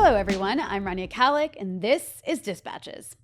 Hello, everyone. I'm Rania Khalek, and this is Dispatches.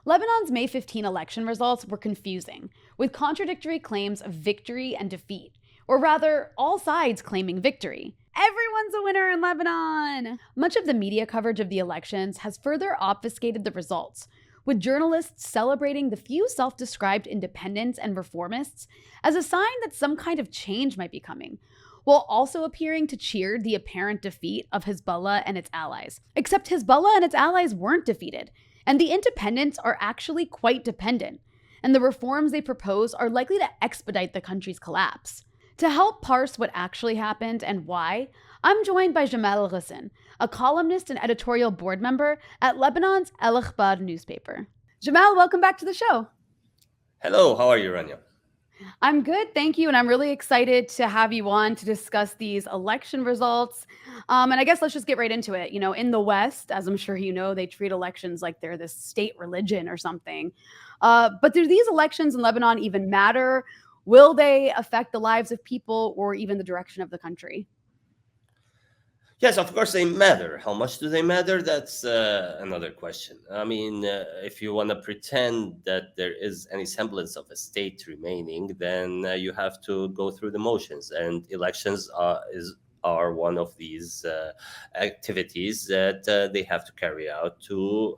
Lebanon's May 15 election results were confusing, with contradictory claims of victory and defeat, or rather, all sides claiming victory. Everyone's a winner in Lebanon! Much of the media coverage of the elections has further obfuscated the results, with journalists celebrating the few self-described independents and reformists as a sign that some kind of change might be coming, while also appearing to cheer the apparent defeat of Hezbollah and its allies. Except Hezbollah and its allies weren't defeated, and the independents are actually quite dependent, and the reforms they propose are likely to expedite the country's collapse. To help parse what actually happened and why, I'm joined by Jamal Ghosn, a columnist and editorial board member at Lebanon's Akhbar newspaper. Jamal, welcome back to the show. Hello, how are you, Rania? I'm good, thank you, and I'm really excited to have you on to discuss these election results. And I guess let's just get right into it. You know, in the West, as I'm sure you know, they treat elections like they're this state religion or something. But do these elections in Lebanon even matter? Will they affect the lives of people or even the direction of the country? Yes, of course they matter. How much do they matter? That's another question. I mean, if you want to pretend that there is any semblance of a state remaining, then you have to go through the motions, and elections are one of these activities that they have to carry out to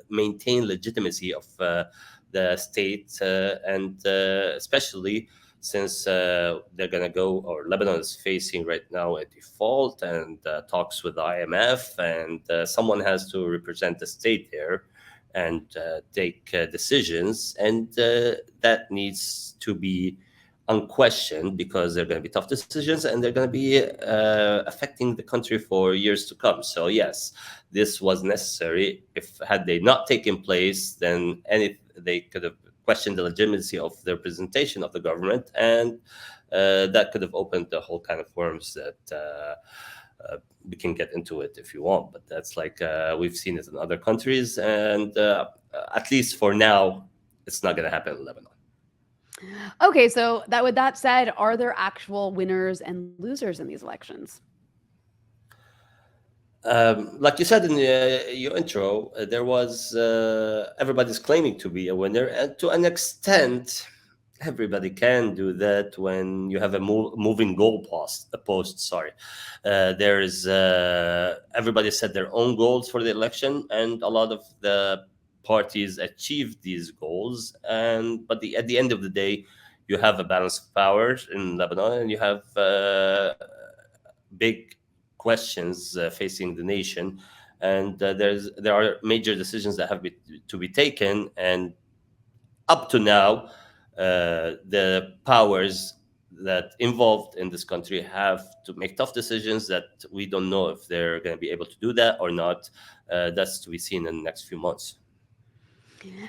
maintain legitimacy of the state, and especially since they're going to go, or Lebanon is facing right now a default and talks with the IMF, and someone has to represent the state there and take decisions, and that needs to be unquestioned because they're going to be tough decisions and they're going to be affecting the country for years to come. So yes, this was necessary. If had they not taken place, then they could have question the legitimacy of the representation of the government, and that could have opened the whole kind of worms that we can get into it if you want, but that's like we've seen it in other countries, and at least for now it's not going to happen in Lebanon. Okay, so with that said, are there actual winners and losers in these elections? Like you said in your intro, there was everybody's claiming to be a winner, and to an extent, everybody can do that when you have a moving goal post. Sorry, there is everybody set their own goals for the election, and a lot of the parties achieved these goals. But at the end of the day, you have a balance of powers in Lebanon, and you have big questions facing the nation, and there are major decisions that have to be taken, and up to now the powers that involved in this country have to make tough decisions that we don't know if they're going to be able to do that or not. That's to be seen in the next few months.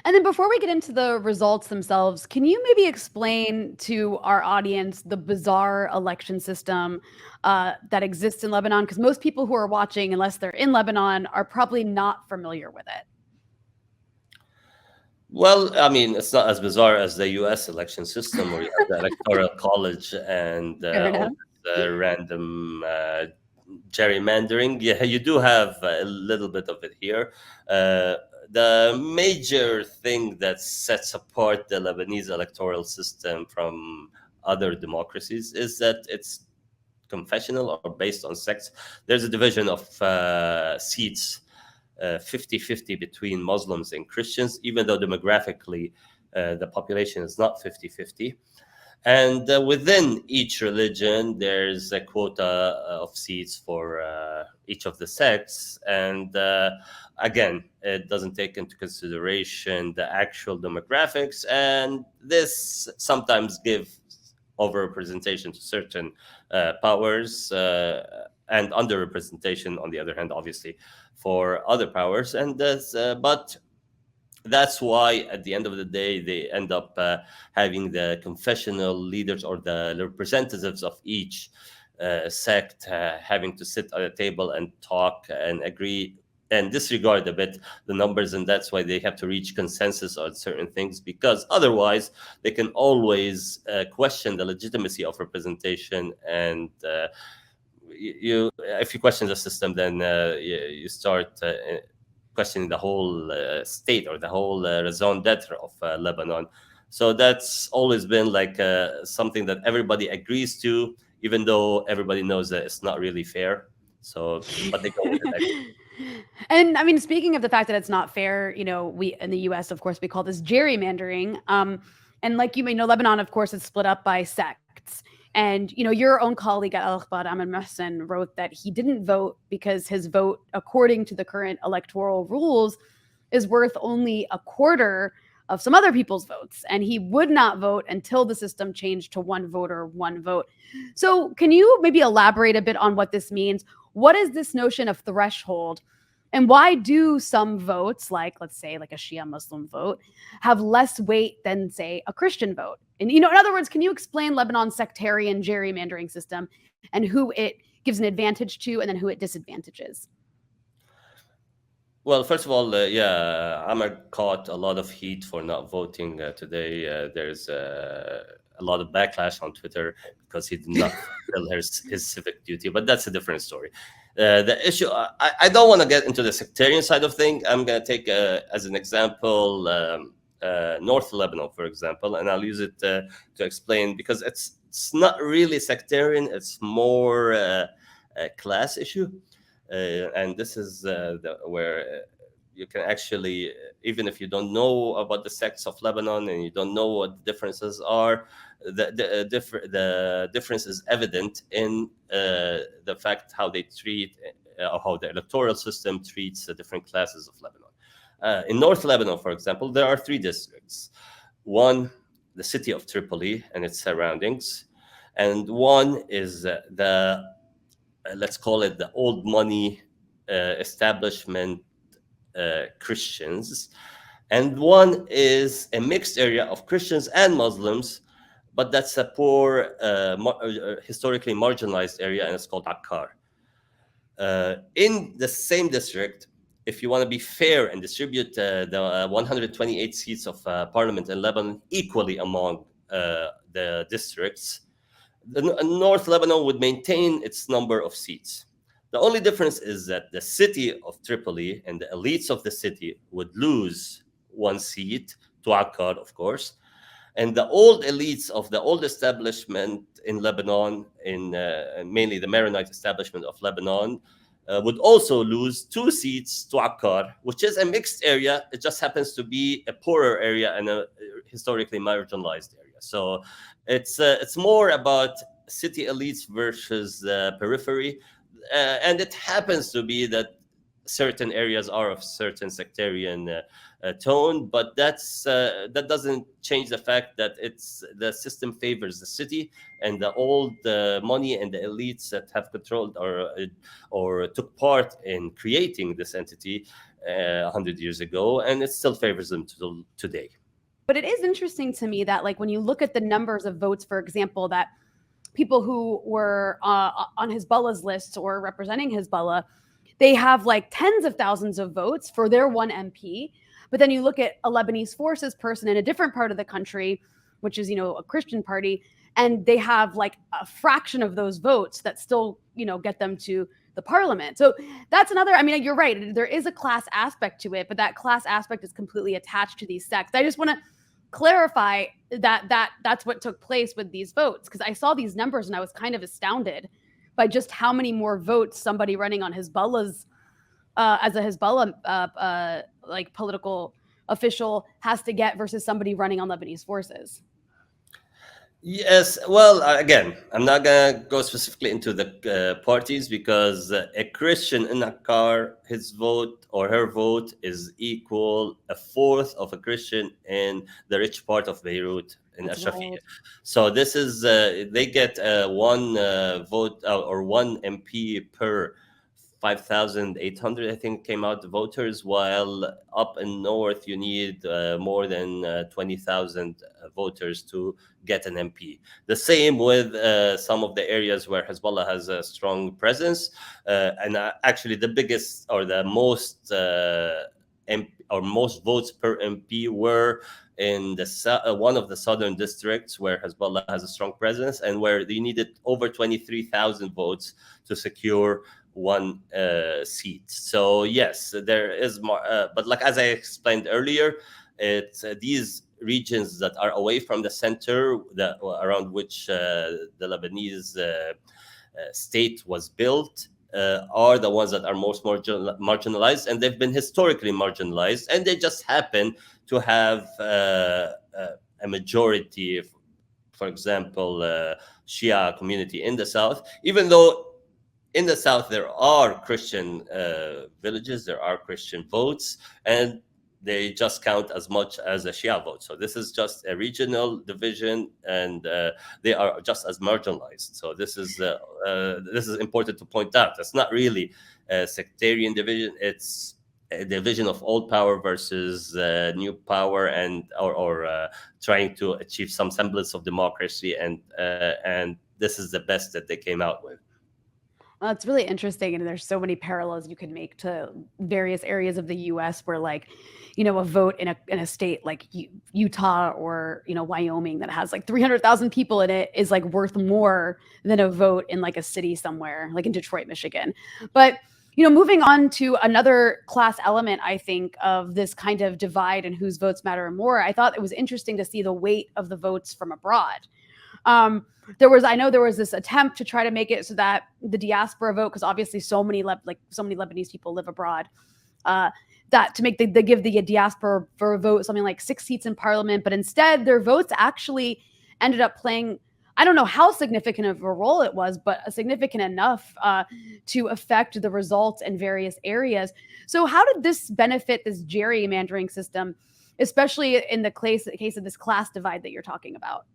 And then before we get into the results themselves, can you maybe explain to our audience the bizarre election system that exists in Lebanon? Because most people who are watching, unless they're in Lebanon, are probably not familiar with it. Well, I mean, it's not as bizarre as the U.S. election system, where you have the Electoral College and all the random gerrymandering. Yeah, you do have a little bit of it here. The major thing that sets apart the Lebanese electoral system from other democracies is that it's confessional or based on sects. There's a division of seats 50-50 between Muslims and Christians, even though demographically the population is not 50-50. And within each religion, there's a quota of seats for each of the sects. And again, it doesn't take into consideration the actual demographics. And this sometimes gives overrepresentation to certain powers and underrepresentation, on the other hand, obviously, for other powers. And but that's why at the end of the day they end up having the confessional leaders or the representatives of each sect having to sit at a table and talk and agree and disregard a bit the numbers, and that's why they have to reach consensus on certain things, because otherwise they can always question the legitimacy of representation, and if you question the system, then you start questioning the whole state or the whole raison d'etre of Lebanon. So that's always been like something that everybody agrees to, even though everybody knows that it's not really fair. So, but they go with it anyway. And I mean, speaking of the fact that it's not fair, we in the U.S., of course, we call this gerrymandering. And like you may know, Lebanon, of course, is split up by sects. And your own colleague at Akhbar, Amal, wrote that he didn't vote because his vote, according to the current electoral rules, is worth only a quarter of some other people's votes, and he would not vote until the system changed to one voter, one vote. So can you maybe elaborate a bit on what this means? What is this notion of threshold? And why do some votes, like let's say like a Shia Muslim vote, have less weight than, say, a Christian vote? And in other words, can you explain Lebanon's sectarian gerrymandering system and who it gives an advantage to and then who it disadvantages? Well, first of all, Amr caught a lot of heat for not voting today. There's a lot of backlash on Twitter because he did not fulfill his civic duty, but that's a different story. The issue, I don't want to get into the sectarian side of things. I'm going to take as an example North Lebanon, for example, and I'll use it to explain, because it's not really sectarian. It's more a class issue. And this is where you can actually, even if you don't know about the sects of Lebanon and you don't know what the differences are, the difference is evident in the fact how they treat, how the electoral system treats the different classes of Lebanon. In North Lebanon, for example, there are 3 districts. One, the city of Tripoli and its surroundings, and one is let's call it the old money establishment Christians, and one is a mixed area of Christians and Muslims, but that's a poor, historically marginalized area, and it's called Akhbar. In the same district, if you want to be fair and distribute the 128 seats of parliament in Lebanon equally among the districts, North Lebanon would maintain its number of seats. The only difference is that the city of Tripoli and the elites of the city would lose 1 seat to Akkad, of course. And the old elites of the old establishment in Lebanon, in mainly the Maronite establishment of Lebanon, would also lose 2 seats to Akkad, which is a mixed area. It just happens to be a poorer area and a historically marginalized area. So it's more about city elites versus periphery, and it happens to be that certain areas are of certain sectarian tone, but that doesn't change the fact that the system favors the city and the old money and the elites that have controlled or took part in creating this entity 100 years ago, and it still favors them today. But it is interesting to me that, like, when you look at the numbers of votes, for example, that people who were on Hezbollah's list or representing Hezbollah, they have like tens of thousands of votes for their 1 MP. But then you look at a Lebanese forces person in a different part of the country, which is, a Christian party, and they have like a fraction of those votes that still, get them to the parliament. So that's another, I mean, you're right. There is a class aspect to it, but that class aspect is completely attached to these sects. I just want to clarify that's what took place with these votes, because I saw these numbers and I was kind of astounded by just how many more votes somebody running on Hezbollah's as a Hezbollah like political official has to get versus somebody running on Lebanese forces. Yes, well, again, I'm not gonna go specifically into the parties, because a Christian in Akkar, his vote or her vote is equal 1/4 of a Christian in the rich part of Beirut in Ashrafiyah. So this is they get 1 vote or 1 MP per 5,800, I think, came out the voters, while up in north you need more than 20,000 voters to get an MP. The same with some of the areas where Hezbollah has a strong presence, and actually the biggest or the most most votes per MP were in one of the southern districts where Hezbollah has a strong presence, and where they needed over 23,000 votes to secure one seat. So yes, there is more, but like as I explained earlier, it's these regions that are away from the center, that around which the Lebanese state was built, are the ones that are most marginalized, and they've been historically marginalized, and they just happen to have a majority, for example, Shia community in the south, even though in the south there are Christian villages, there are Christian votes, and they just count as much as a Shia vote. So this is just a regional division, and they are just as marginalized. So this is important to point out. It's not really a sectarian division. It's a division of old power versus new power, and or trying to achieve some semblance of democracy. And this is the best that they came out with. Well, it's really interesting, and there's so many parallels you could make to various areas of the U.S. where, like, a vote in a state like Utah or Wyoming that has like 300,000 people in it is like worth more than a vote in like a city somewhere like in Detroit, Michigan. But moving on to another class element, I think, of this kind of divide and whose votes matter more, I thought it was interesting to see the weight of the votes from abroad. I know there was this attempt to try to make it so that the diaspora vote, because obviously so many Lebanese people live abroad, that to make they give the diaspora for a vote something like 6 seats in parliament, but instead their votes actually ended up playing, I don't know how significant of a role it was, but significant enough to affect the results in various areas. So how did this benefit this gerrymandering system, especially in the case of this class divide that you're talking about?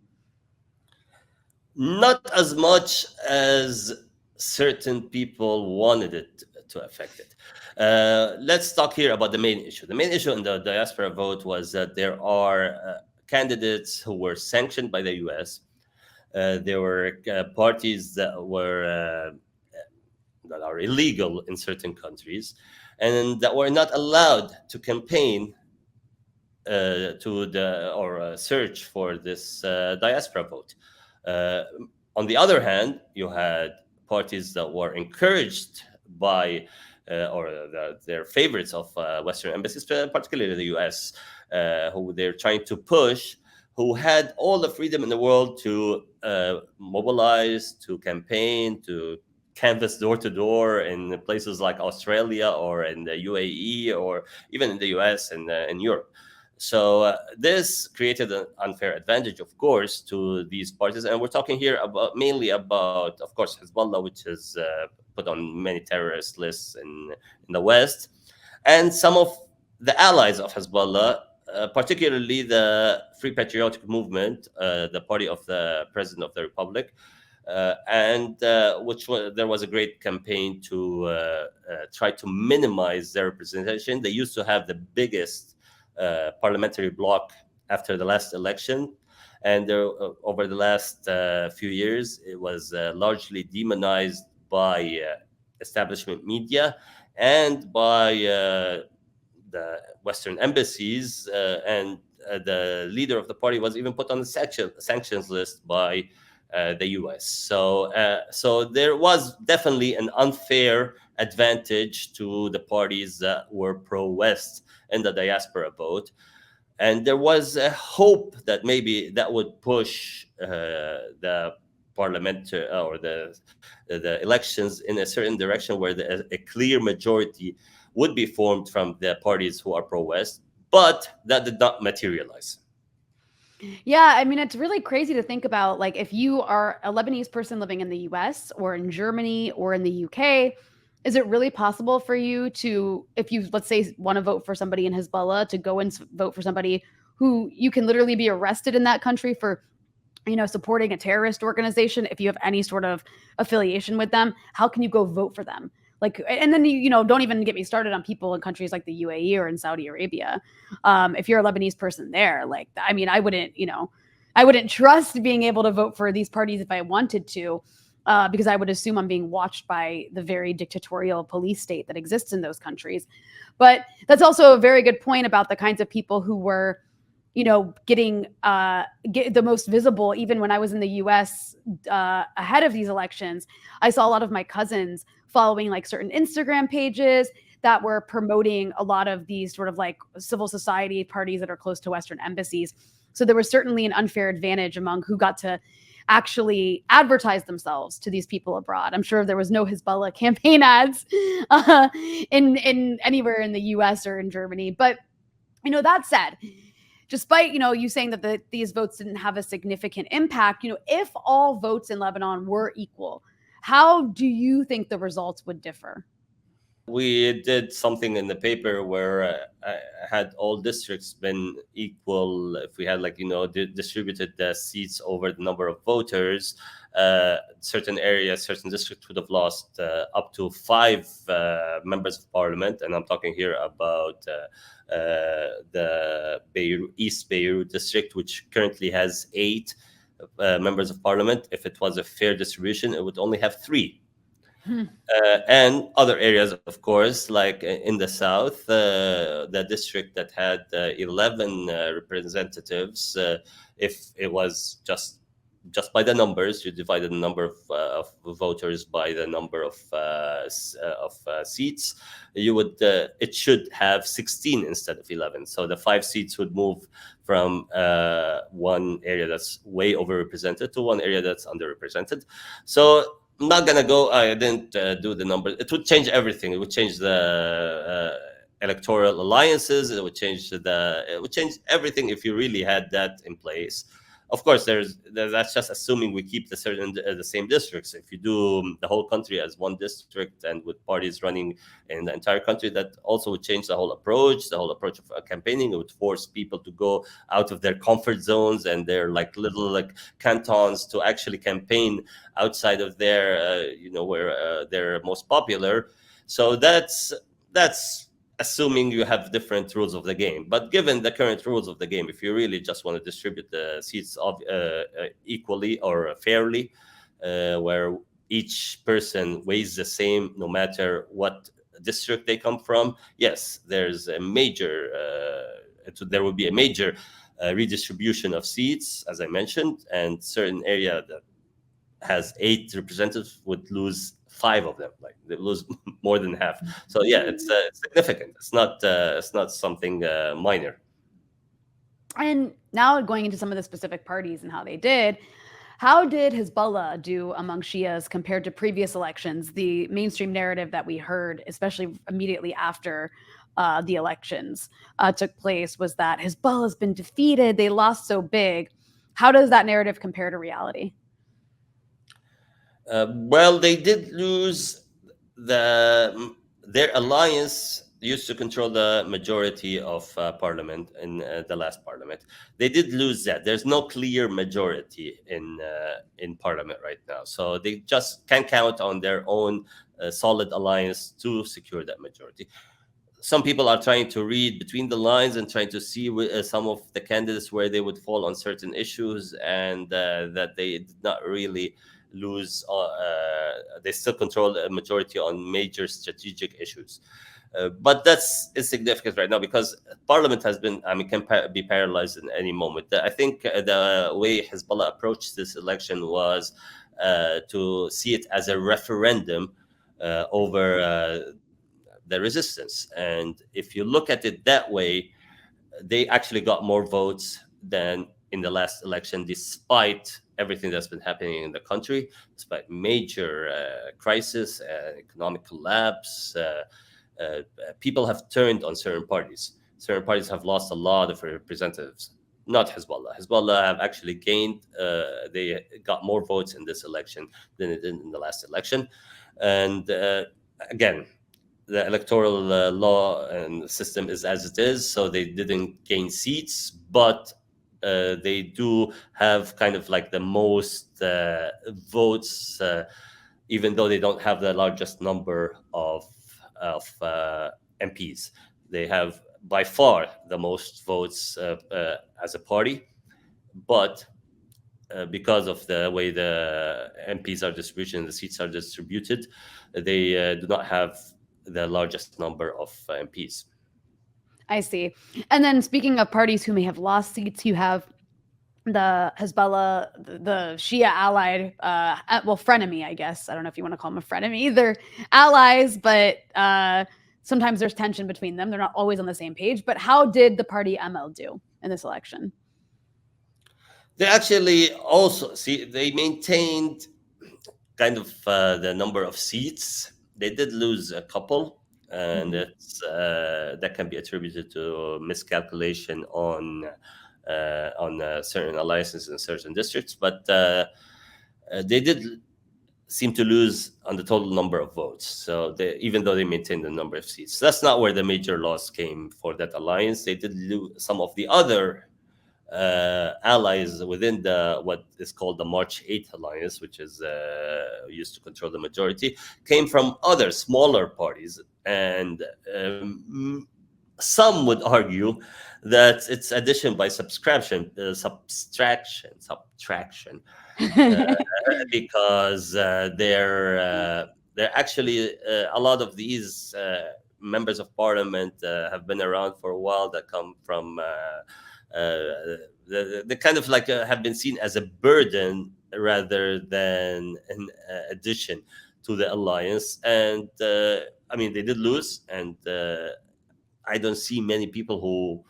Not as much as certain people wanted it to affect it. Let's talk here about the main issue. The main issue in the diaspora vote was that there are candidates who were sanctioned by the US. There were parties that are illegal in certain countries, and that were not allowed to campaign search for this diaspora vote. On the other hand, you had parties that were encouraged by their favorites of Western embassies, particularly the US, who they're trying to push, who had all the freedom in the world to mobilize, to campaign, to canvass door to door in places like Australia or in the UAE or even in the US and in Europe. So this created an unfair advantage, of course, to these parties. And we're talking here mainly about, of course, Hezbollah, which is put on many terrorist lists in the West, and some of the allies of Hezbollah, particularly the Free Patriotic Movement, the party of the President of the Republic, and there was a great campaign to try to minimize their representation. They used to have the biggest parliamentary bloc after the last election, and over the last few years, it was largely demonized by establishment media and by the Western embassies, and the leader of the party was even put on the sanctions list by the US. So there was definitely an unfair advantage to the parties that were pro-West in the diaspora vote. And there was a hope that maybe that would push the parliament or the elections in a certain direction where a clear majority would be formed from the parties who are pro-West, but that did not materialize. Yeah, I mean, it's really crazy to think about, like, if you are a Lebanese person living in the US or in Germany or in the UK, is it really possible for you to, if you, let's say, want to vote for somebody in Hezbollah, to go and vote for somebody who you can literally be arrested in that country for, supporting a terrorist organization if you have any sort of affiliation with them? How can you go vote for them? Like, and then, don't even get me started on people in countries like the UAE or in Saudi Arabia. If you're a Lebanese person there, like, I mean, I wouldn't trust being able to vote for these parties if I wanted to, because I would assume I'm being watched by the very dictatorial police state that exists in those countries. But that's also a very good point about the kinds of people who were getting get the most visible. Even when I was in the U.S. Ahead of these elections, I saw a lot of my cousins following like certain Instagram pages that were promoting a lot of these sort of like civil society parties that are close to Western embassies. So there was certainly an unfair advantage among who got to actually advertise themselves to these people abroad. I'm sure there was no Hezbollah campaign ads in anywhere in the U.S. or in Germany. But that said, despite you saying that these votes didn't have a significant impact, if all votes in Lebanon were equal, how do you think the results would differ? We did something in the paper where had all districts been equal, if we had distributed the seats over the number of voters, certain areas, certain districts would have lost up to 5 members of parliament. And I'm talking here about the East Beirut district, which currently has 8 members of parliament. If it was a fair distribution, it would only have 3. And other areas, of course, like in the south, the district that had 11 representatives, if it was just by the numbers, you divided the number of voters by the number of seats, it should have 16 instead of 11. So the 5 seats would move from one area that's way overrepresented to one area that's underrepresented. So I'm not gonna go. I didn't do the numbers. It would change everything. It would change the electoral alliances. It would change everything if you really had that in place. Of course, that's just assuming we keep the same districts. If you do the whole country as one district and with parties running in the entire country, that also would change the whole approach. The whole approach of campaigning. It would force people to go out of their comfort zones and their little cantons to actually campaign outside of their where they're most popular. So that's assuming you have different rules of the game. But given the current rules of the game, if you really just want to distribute the seats equally or fairly, where each person weighs the same no matter what district they come from, yes, there's a major there will be a major redistribution of seats, as I mentioned, and certain area that has 8 representatives would lose 5 of them. Like they lose more than half. So yeah, it's significant. It's not something minor. And now going into some of the specific parties and how they did. How did Hezbollah do among Shias compared to previous elections? The mainstream narrative that we heard, especially immediately after the elections took place, was that Hezbollah's been defeated. They lost so big. How does that narrative compare to reality? Well, they did lose their alliance used to control the majority of parliament in the last parliament. They did lose that. There's no clear majority in parliament right now, so they just can count on their own solid alliance to secure that majority. Some people are trying to read between the lines and trying to see some of the candidates where they would fall on certain issues, and that they did not really lose. They still control a majority on major strategic issues. But that's insignificant right now because Parliament has been, can be paralyzed in any moment. I think the way Hezbollah approached this election was to see it as a referendum over the resistance. And if you look at it that way, they actually got more votes than in the last election, despite everything that's been happening in the country, despite major crisis, economic collapse. People have turned on certain parties. Certain parties have lost a lot of representatives. Not Hezbollah. Hezbollah have actually gained. They got more votes in this election than it did in the last election. And again, the electoral law and system is as it is, so they didn't gain seats, but they do have kind of like the most votes, even though they don't have the largest number of MPs. They have by far the most votes as a party, but because of the way the MPs are distributed and the seats are distributed, they do not have the largest number of MPs. I see. And then speaking of parties who may have lost seats, you have the Hezbollah, the Shia allied, frenemy, I guess. I don't know if you want to call them a frenemy. They're allies, but sometimes there's tension between them. They're not always on the same page. But how did the party Amal do in this election? They actually also see they maintained kind of the number of seats. They did lose a couple, and that can be attributed to miscalculation on certain alliances in certain districts. But they did seem to lose on the total number of votes. So even though they maintained the number of seats, that's not where the major loss came for that alliance. They did lose some of the other allies within the what is called the March 8th alliance, which is used to control the majority, came from other smaller parties, and some would argue that it's addition by subtraction, because they're actually a lot of these members of parliament have been around for a while, that come from the kind of like have been seen as a burden rather than an addition to the alliance. And I mean, they did lose, and I don't see many people who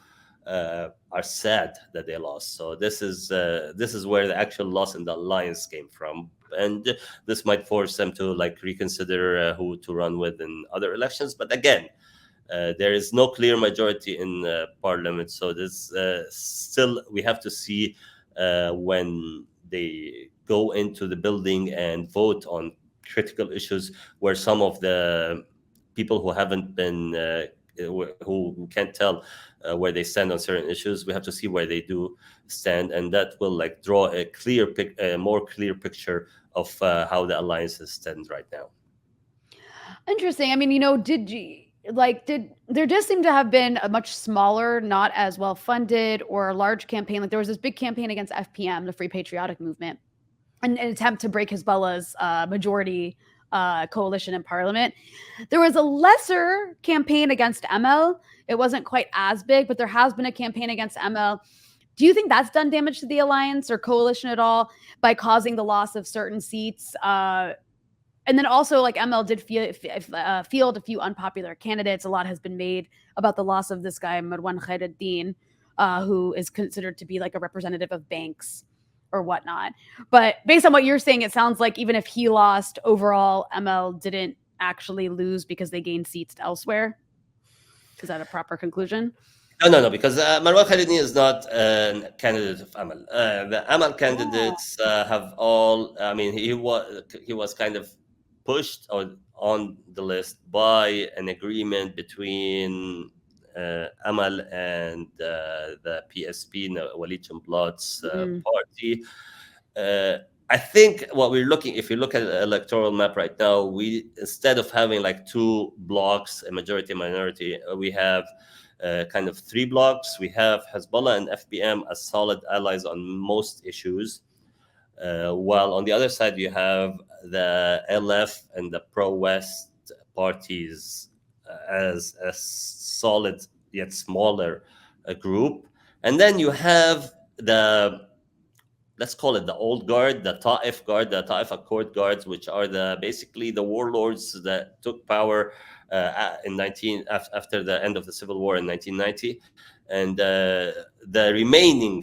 are sad that they lost. So this is where the actual loss in the alliance came from, and this might force them to like reconsider who to run with in other elections. But again, there is no clear majority in parliament, so this still we have to see when they go into the building and vote on critical issues, where some of the people who haven't been who can't tell where they stand on certain issues, we have to see where they do stand, and that will like draw a more clear picture of how the alliances stand right now. Interesting. I mean, did there just seem to have been a much smaller, not as well funded or large campaign? Like there was this big campaign against FPM, the Free Patriotic Movement, an attempt to break Hezbollah's majority coalition in parliament. There was a lesser campaign against Amal. It wasn't quite as big, but there has been a campaign against Amal. Do you think that's done damage to the alliance or coalition at all by causing the loss of certain seats? And then also, like, Amal did field a few unpopular candidates. A lot has been made about the loss of this guy, Marwan Khairuddin, who is considered to be like a representative of banks or whatnot. But based on what you're saying, it sounds like even if he lost overall, Amal didn't actually lose because they gained seats elsewhere. Is that a proper conclusion? No, because Marwan Khairuddin is not a candidate of Amal. The Amal candidates have all. I mean, he was kind of pushed on the list by an agreement between Amal and the PSP, Walid Jumblat's party. I think what we're looking, if you look at the electoral map right now, we, instead of having like two blocks, a majority minority, we have kind of three blocks. We have Hezbollah and FPM as solid allies on most issues, while on the other side you have the LF and the pro-West parties as a solid yet smaller group. And then you have the, let's call it the old guard, the Ta'if guard, the Ta'if Accord guards, which are basically the warlords that took power after the end of the civil war in 1990, and the remaining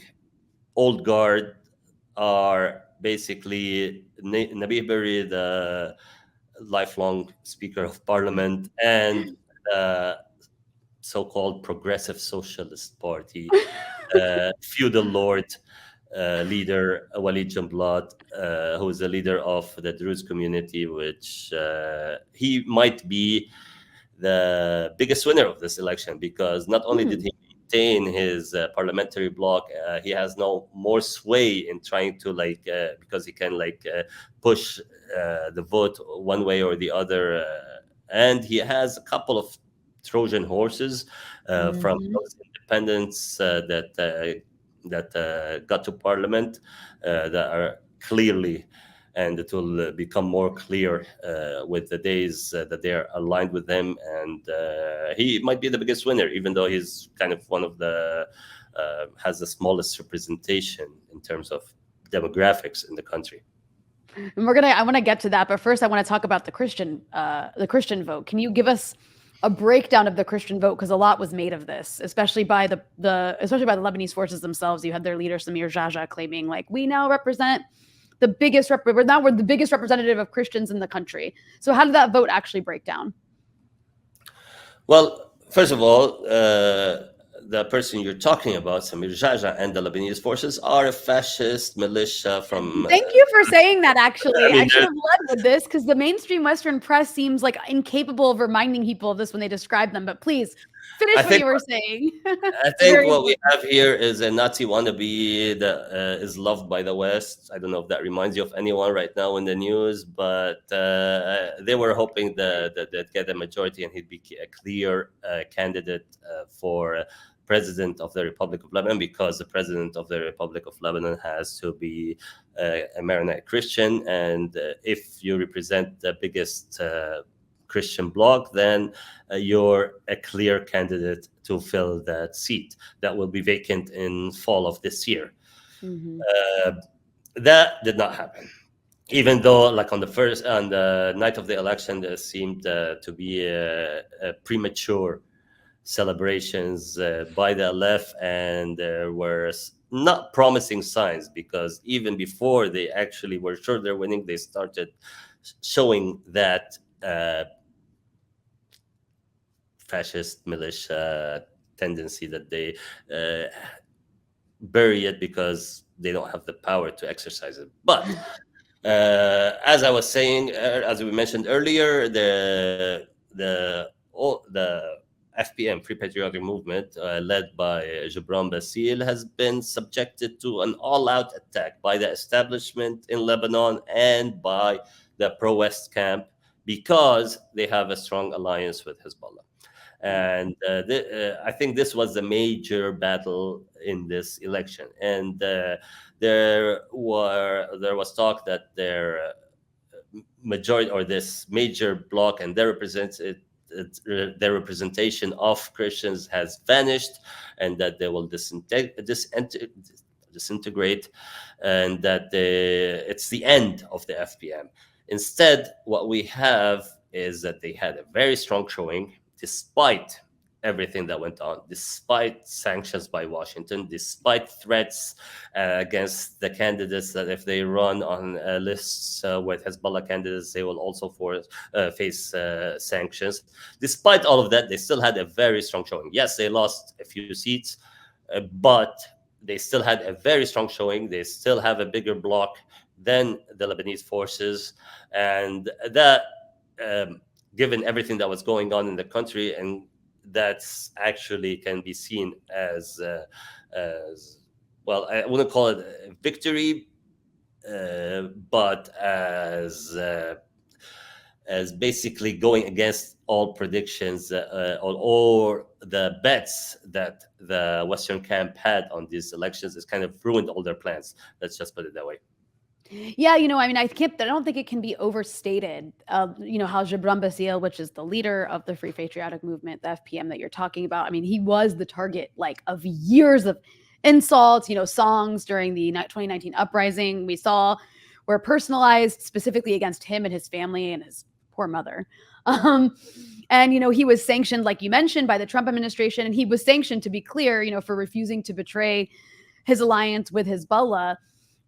old guard are basically Nabih Berri, the lifelong Speaker of Parliament, and the so-called Progressive Socialist Party, feudal lord leader Walid Jumblat, who is the leader of the Druze community, which he might be the biggest winner of this election, because not only did he maintain his parliamentary bloc, he has no more sway in trying to because he can push the vote one way or the other, and he has a couple of Trojan horses from those independents that got to parliament that are clearly and it will become more clear with the days that they are aligned with him. And he might be the biggest winner, even though he's kind of one of the has the smallest representation in terms of demographics in the country. And I want to get to that, but first I want to talk about the Christian vote. Can you give us a breakdown of the Christian vote? Because a lot was made of this, especially by the Lebanese forces themselves. You had their leader Samir Jaja claiming, like, we now represent the biggest we're the biggest representative of Christians in the country. So how did that vote actually break down? Well, first of all, the person you're talking about, Samir Jaja, and the Lebanese forces are a fascist militia from... Thank you for saying that, actually. I should have led with this, because the mainstream Western press seems like incapable of reminding people of this when they describe them. But please, finish what you were saying. I think what we have here is a Nazi wannabe that is loved by the West. I don't know if that reminds you of anyone right now in the news, but they were hoping that they'd get a majority and he'd be a clear candidate for president of the Republic of Lebanon, because the president of the Republic of Lebanon has to be a Maronite Christian. And if you represent the biggest Christian bloc, then you're a clear candidate to fill that seat that will be vacant in fall of this year. Mm-hmm. That did not happen. Even though, like on the night of the election, there seemed to be a premature celebrations by the left, and there were not promising signs, because even before they actually were sure they're winning, they started showing that fascist militia tendency that they bury it because they don't have the power to exercise it. But as I was saying, as we mentioned earlier, the FPM, Free Patriotic Movement, led by Gibran Bassil, has been subjected to an all-out attack by the establishment in Lebanon and by the pro-West camp, because they have a strong alliance with Hezbollah. And I think this was the major battle in this election. And there was talk that their majority, or this major bloc, and their representation of Christians has vanished, and that they will disintegrate, and that it's the end of the FPM. Instead, what we have is that they had a very strong showing, despite everything that went on, despite sanctions by Washington, despite threats against the candidates that if they run on lists with Hezbollah candidates, they will also face sanctions. Despite all of that, they still had a very strong showing. Yes, they lost a few seats, but they still had a very strong showing. They still have a bigger bloc than the Lebanese forces. And that, given everything that was going on in the country, and that's actually can be seen as well, I wouldn't call it a victory, but as basically going against all predictions or the bets that the Western camp had on these elections. It's kind of ruined all their plans. Let's just put it that way. Yeah, I mean, I don't think it can be overstated, how Gibran Bassil, which is the leader of the Free Patriotic Movement, the FPM that you're talking about, I mean, he was the target, of years of insults, songs during the 2019 uprising we saw were personalized specifically against him and his family and his poor mother. And, he was sanctioned, like you mentioned, by the Trump administration, and he was sanctioned, to be clear, for refusing to betray his alliance with Hezbollah.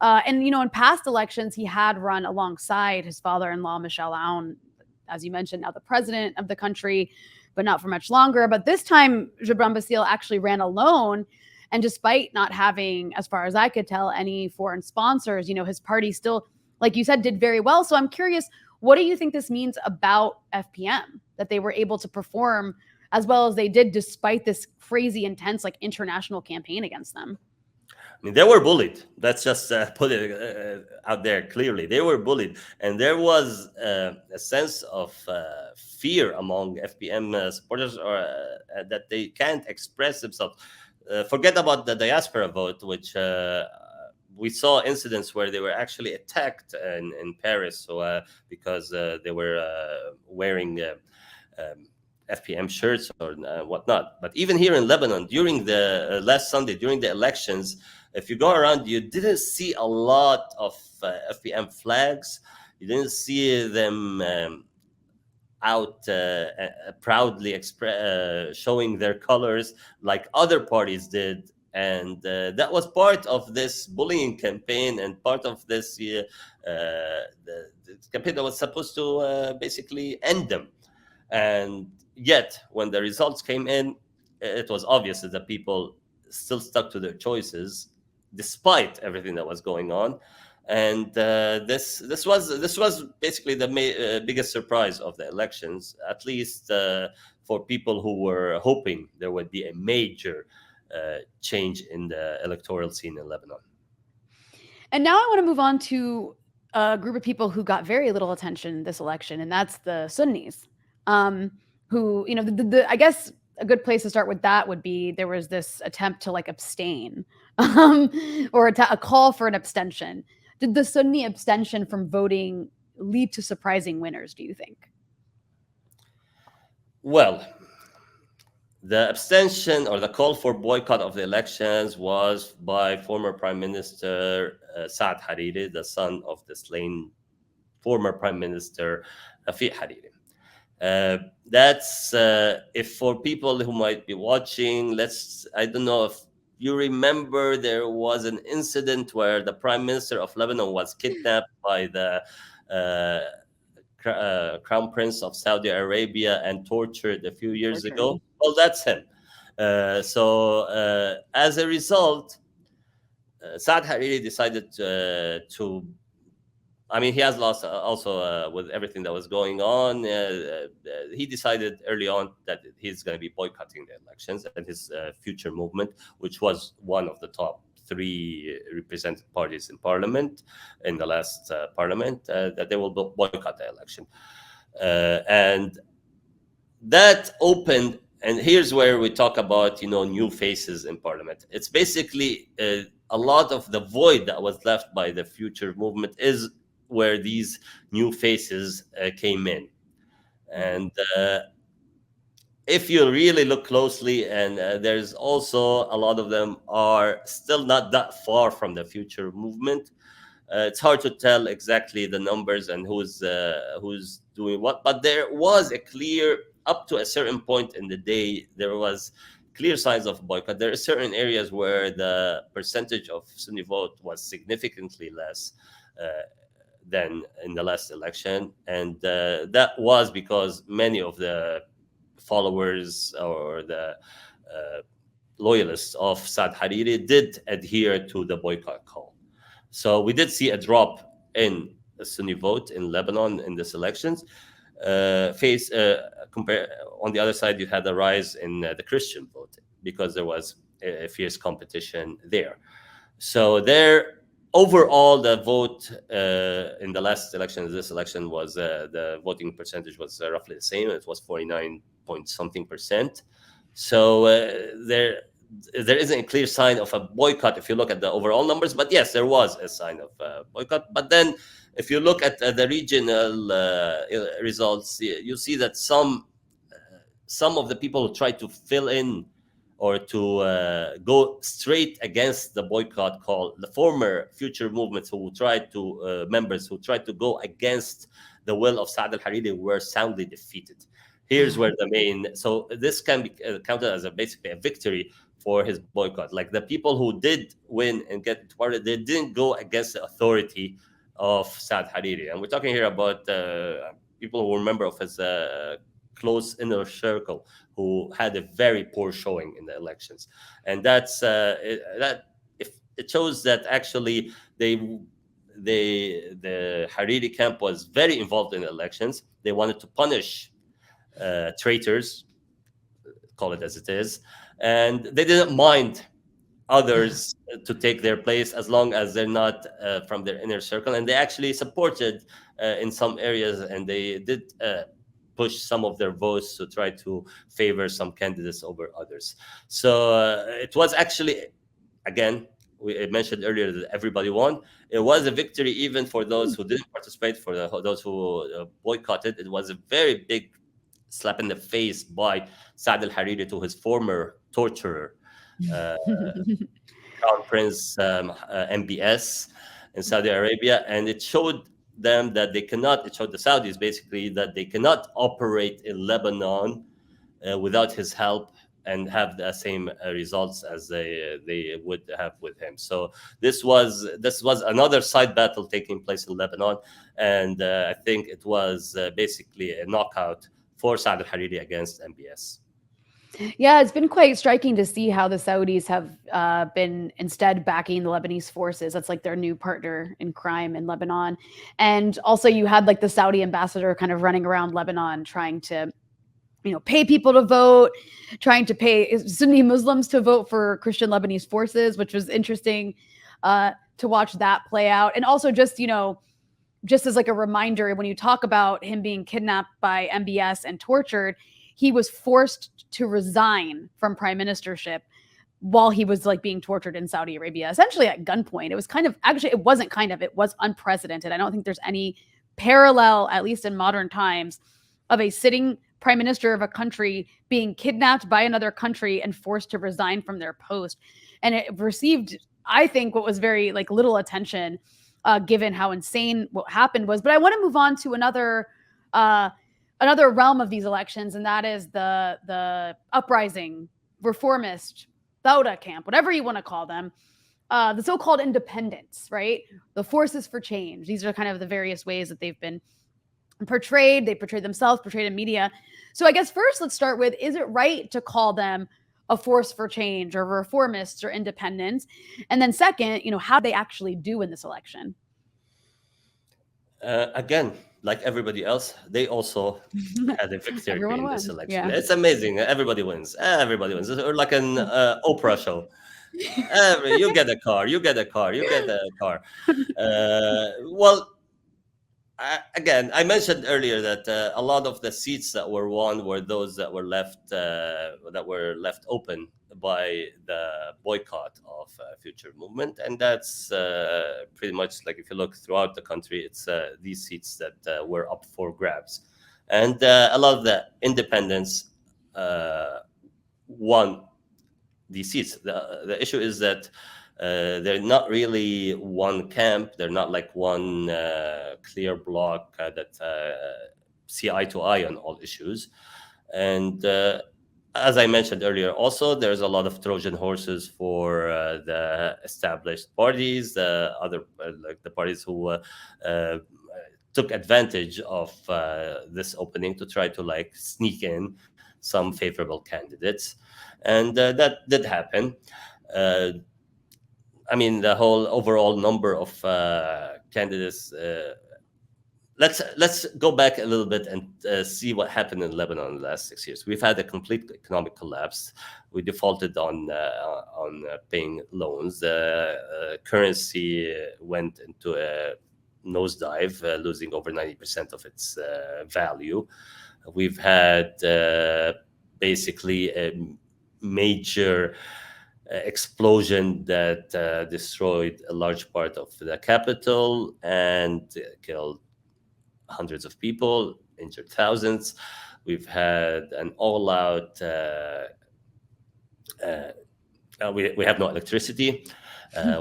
And, in past elections, he had run alongside his father-in-law, Michel Aoun, as you mentioned, now the president of the country, but not for much longer. But this time, Gibran Bassil actually ran alone. And despite not having, as far as I could tell, any foreign sponsors, his party still, like you said, did very well. So I'm curious, what do you think this means about FPM, that they were able to perform as well as they did, despite this crazy, intense, international campaign against them? I mean, they were bullied. Let's just put it out there clearly. They were bullied. And there was a sense of fear among FPM supporters that they can't express themselves. Forget about the diaspora vote, which we saw incidents where they were actually attacked in Paris, because they were wearing FPM shirts or whatnot. But even here in Lebanon, during the last Sunday, during the elections, if you go around, you didn't see a lot of FPM flags. You didn't see them out proudly showing their colors like other parties did. And that was part of this bullying campaign and part of this the campaign that was supposed to basically end them. And yet, when the results came in, it was obvious that the people still stuck to their choices despite everything that was going on. And this was basically the biggest surprise of the elections, at least for people who were hoping there would be a major change in the electoral scene in Lebanon. And now I want to move on to a group of people who got very little attention this election, and that's the Sunnis. Who, I guess a good place to start with that would be there was this attempt to abstain, or a call for an abstention. Did the Sunni abstention from voting lead to surprising winners, do you think? Well, the abstention or the call for boycott of the elections was by former Prime Minister Saad Hariri, the son of the slain former Prime Minister Rafiq Hariri. That's if for people who might be watching, I don't know if you remember, there was an incident where the Prime Minister of Lebanon was kidnapped by the Crown Prince of Saudi Arabia and tortured a few years ago. Well, that's him. So as a result, Saad Hariri decided to. I mean, he has lost also with everything that was going on. He decided early on that he's going to be boycotting the elections, and his future movement, which was one of the top 3 represented parties in parliament in the last parliament, that they will boycott the election. And that opened, and here's where we talk about, new faces in parliament. It's basically a lot of the void that was left by the future movement is where these new faces came in. And if you really look closely, and there's also a lot of them are still not that far from the future movement. It's hard to tell exactly the numbers and who's doing what, but there was a clear, up to a certain point in the day, there was clear signs of boycott. There are certain areas where the percentage of Sunni vote was significantly less than in the last election, and that was because many of the followers or the loyalists of Saad Hariri did adhere to the boycott call. So we did see a drop in the Sunni vote in Lebanon in these elections. Compare on the other side, you had a rise in the Christian vote because there was a fierce competition there. So overall, the vote in the last election, this election was the voting percentage was roughly the same. It was 49 point something percent. So there isn't a clear sign of a boycott if you look at the overall numbers. But yes, there was a sign of boycott. But then, if you look at the regional results, you see that some of the people who tried to fill in or to go straight against the boycott call, the former future movements members who tried to go against the will of Saad al-Hariri were soundly defeated. Here's where so this can be counted as basically a victory for his boycott. Like the people who did win and get into power, they didn't go against the authority of Saad Hariri. And we're talking here about people who were members of his close inner circle who had a very poor showing in the elections. And that's it shows that actually the Hariri camp was very involved in the elections. They wanted to punish traitors, call it as it is, and they didn't mind others to take their place as long as they're not from their inner circle. And they actually supported in some areas, and they did push some of their votes to try to favor some candidates over others. So it was actually, again, I mentioned earlier that everybody won. It was a victory even for those who didn't participate, for those who boycotted. It was a very big slap in the face by Saad al-Hariri to his former torturer, uh, Crown Prince MBS in Saudi Arabia, and it showed them that they cannot. It showed the Saudis basically that they cannot operate in Lebanon without his help and have the same results as they would have with him. So this was another side battle taking place in Lebanon, and I think it was basically a knockout for Saad al-Hariri against MBS. Yeah, it's been quite striking to see how the Saudis have been instead backing the Lebanese forces. That's like their new partner in crime in Lebanon. And also, you had like the Saudi ambassador kind of running around Lebanon trying to, pay people to vote, trying to pay Sunni Muslims to vote for Christian Lebanese forces, which was interesting to watch that play out. And also, just as like a reminder, when you talk about him being kidnapped by MBS and tortured, he was forced to resign from prime ministership while he was like being tortured in Saudi Arabia, essentially at gunpoint. It was it wasn't it was unprecedented. I don't think there's any parallel, at least in modern times, of a sitting prime minister of a country being kidnapped by another country and forced to resign from their post. And it received, I think, what was very like little attention, given how insane what happened was. But I want to move on to another realm of these elections, and that is the uprising, reformist, Thawda camp, whatever you want to call them, the so-called independents, right? The forces for change. These are kind of the various ways that they've been portrayed. They portrayed themselves, portrayed in media. So I guess first let's start with, is it right to call them a force for change or reformists or independents? And then second, how they actually do in this election? Again, like everybody else, they also had a victory Everyone in won. this election. Yeah. It's amazing. Everybody wins. Everybody wins. Or like an Oprah show. You get a car. You get a car. You get a car. Well, again, I mentioned earlier that a lot of the seats that were won were those that were left open by the boycott of Future Movement, and that's pretty much like if you look throughout the country, it's these seats that were up for grabs, and a lot of the independents won these seats. The issue is that they're not really one camp. They're not like one clear bloc that see eye to eye on all issues. And as I mentioned earlier, also there's a lot of Trojan horses for the established parties, the other like the parties who took advantage of this opening to try to like sneak in some favorable candidates, and that did happen. Uh, I mean, the whole overall number of candidates. Let's go back a little bit and see what happened in Lebanon in the last 6 years. We've had a complete economic collapse. We defaulted on paying loans. Currency went into a nosedive, losing over 90% of its value. We've had basically a major explosion that destroyed a large part of the capital and killed hundreds of people, injured thousands. We've had an all-out. We have no electricity.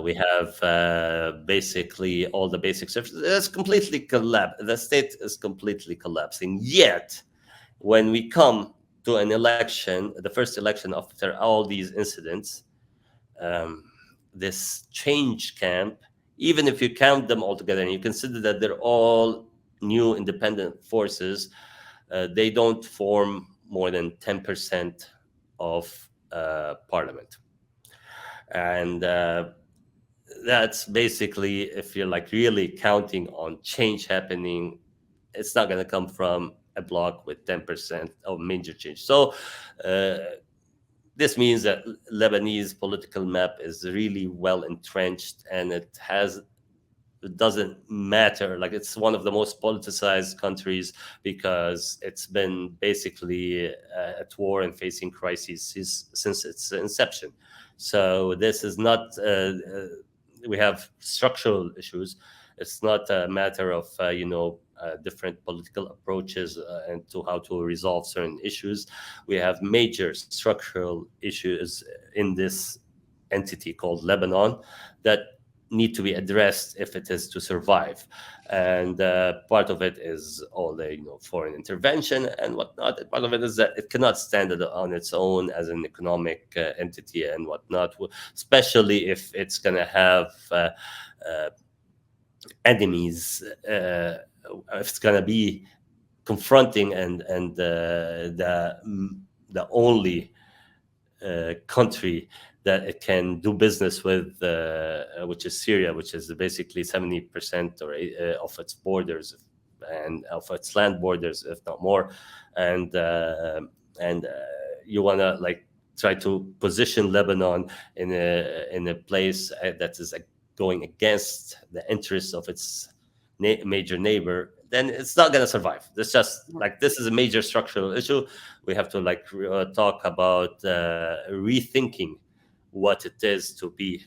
We have basically all the basic services. It's completely collapsed. The state is completely collapsing. Yet, when we come to an election, the first election after all these incidents, this change camp, even if you count them all together and you consider that they're all new independent forces, they don't form more than 10% of parliament. And that's basically, if you're like really counting on change happening, it's not going to come from a bloc with 10% of major change. So this means that Lebanese political map is really well entrenched, and it has it doesn't matter. Like, it's one of the most politicized countries because it's been basically at war and facing crises since its inception. So this is not. We have structural issues. It's not a matter of different political approaches and to how to resolve certain issues. We have major structural issues in this entity called Lebanon that need to be addressed if it is to survive. And part of it is all the foreign intervention and whatnot. And part of it is that it cannot stand on its own as an economic entity and whatnot, especially if it's going to have enemies. If it's going to be confronting and the only country that it can do business with, which is Syria, which is basically 70% or of its borders and of its land borders, if not more, and you want to like try to position Lebanon in a place that is going against the interests of its major neighbor, then it's not going to survive. It's just like, this is a major structural issue. We have to talk about rethinking what it is to be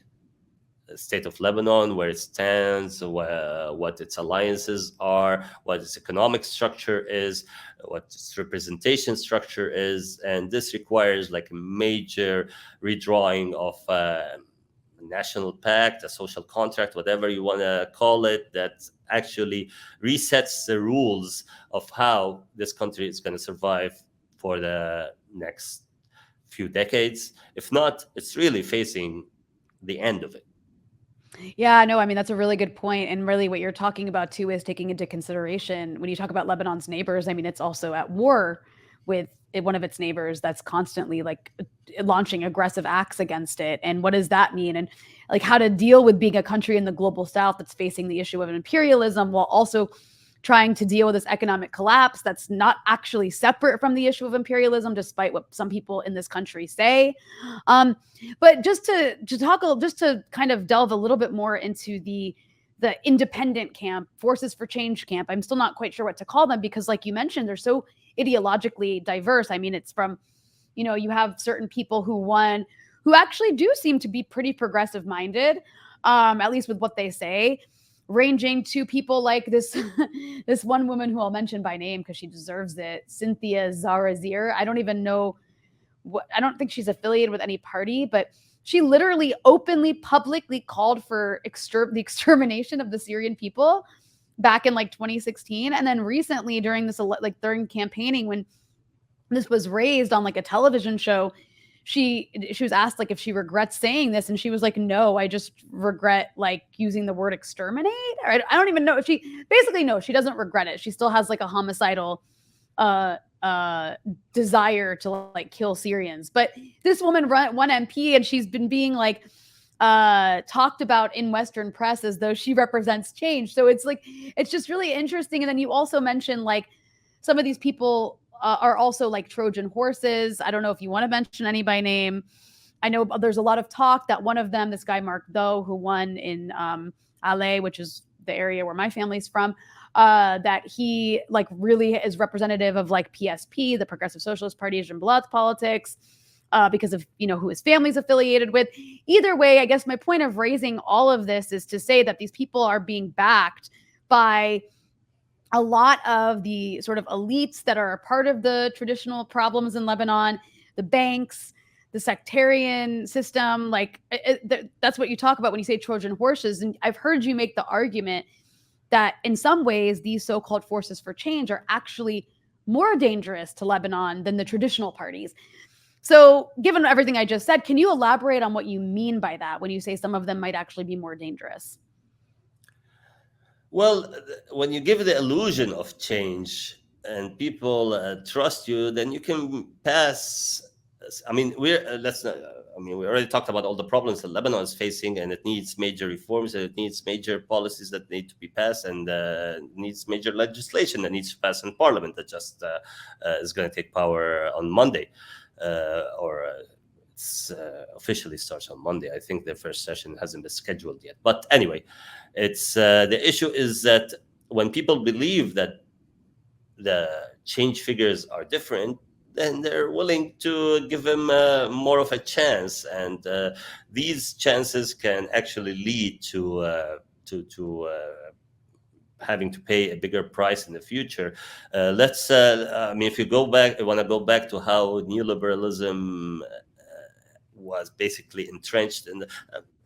a state of Lebanon, where it stands, what its alliances are, what its economic structure is, what its representation structure is. And this requires like a major redrawing of national pact, a social contract, whatever you want to call it, that actually resets the rules of how this country is going to survive for the next few decades. If not, it's really facing the end of it. Yeah, no, I mean, that's a really good point. And really what you're talking about too is taking into consideration when you talk about Lebanon's neighbors, I mean, it's also at war with one of its neighbors that's constantly like launching aggressive acts against it. And what does that mean? And like how to deal with being a country in the global south that's facing the issue of imperialism while also trying to deal with this economic collapse that's not actually separate from the issue of imperialism, despite what some people in this country say. But just to kind of delve a little bit more into the independent camp, Forces for Change camp, I'm still not quite sure what to call them because, like you mentioned, they're so ideologically diverse. I mean, it's from, you have certain people who actually do seem to be pretty progressive minded, at least with what they say, ranging to people like this this one woman who I'll mention by name because she deserves it, Cynthia Zarazir. I don't even know I don't think she's affiliated with any party, but she literally openly, publicly called for the extermination of the Syrian people back in like 2016. And then recently during during campaigning, when this was raised on like a television show, she was asked like if she regrets saying this, and she was like, no, I just regret like using the word exterminate. Or I don't even know if no, she doesn't regret it. She still has like a homicidal desire to like kill Syrians. But this woman won MP, and she's been being like talked about in Western press as though she represents change. So it's like, it's just really interesting. And then you also mentioned like some of these people are also like Trojan horses. I don't know if you want to mention any by name. I know there's a lot of talk that one of them, this guy Mark Doe, who won in Alais, which is the area where my family's from, that he like really is representative of like PSP, the Progressive Socialist Party, Jean Blood politics, because of who his family's affiliated with. Either way, I guess my point of raising all of this is to say that these people are being backed by a lot of the sort of elites that are a part of the traditional problems in Lebanon, the banks, the sectarian system. Like that's what you talk about when you say Trojan horses. And I've heard you make the argument that in some ways these so-called forces for change are actually more dangerous to Lebanon than the traditional parties. So given everything I just said, can you elaborate on what you mean by that when you say some of them might actually be more dangerous? Well, when you give the illusion of change and people trust you, then you can pass. I mean, let's not. I mean, we already talked about all the problems that Lebanon is facing, and it needs major reforms, and it needs major policies that need to be passed, and needs major legislation that needs to pass in Parliament that just is going to take power on Monday, or officially starts on Monday. I think the first session hasn't been scheduled yet. But anyway, it's the issue is that when people believe that the change figures are different, then they're willing to give them more of a chance, and these chances can actually lead to having to pay a bigger price in the future. I mean, if you go back, I want to go back to how neoliberalism was basically entrenched in the.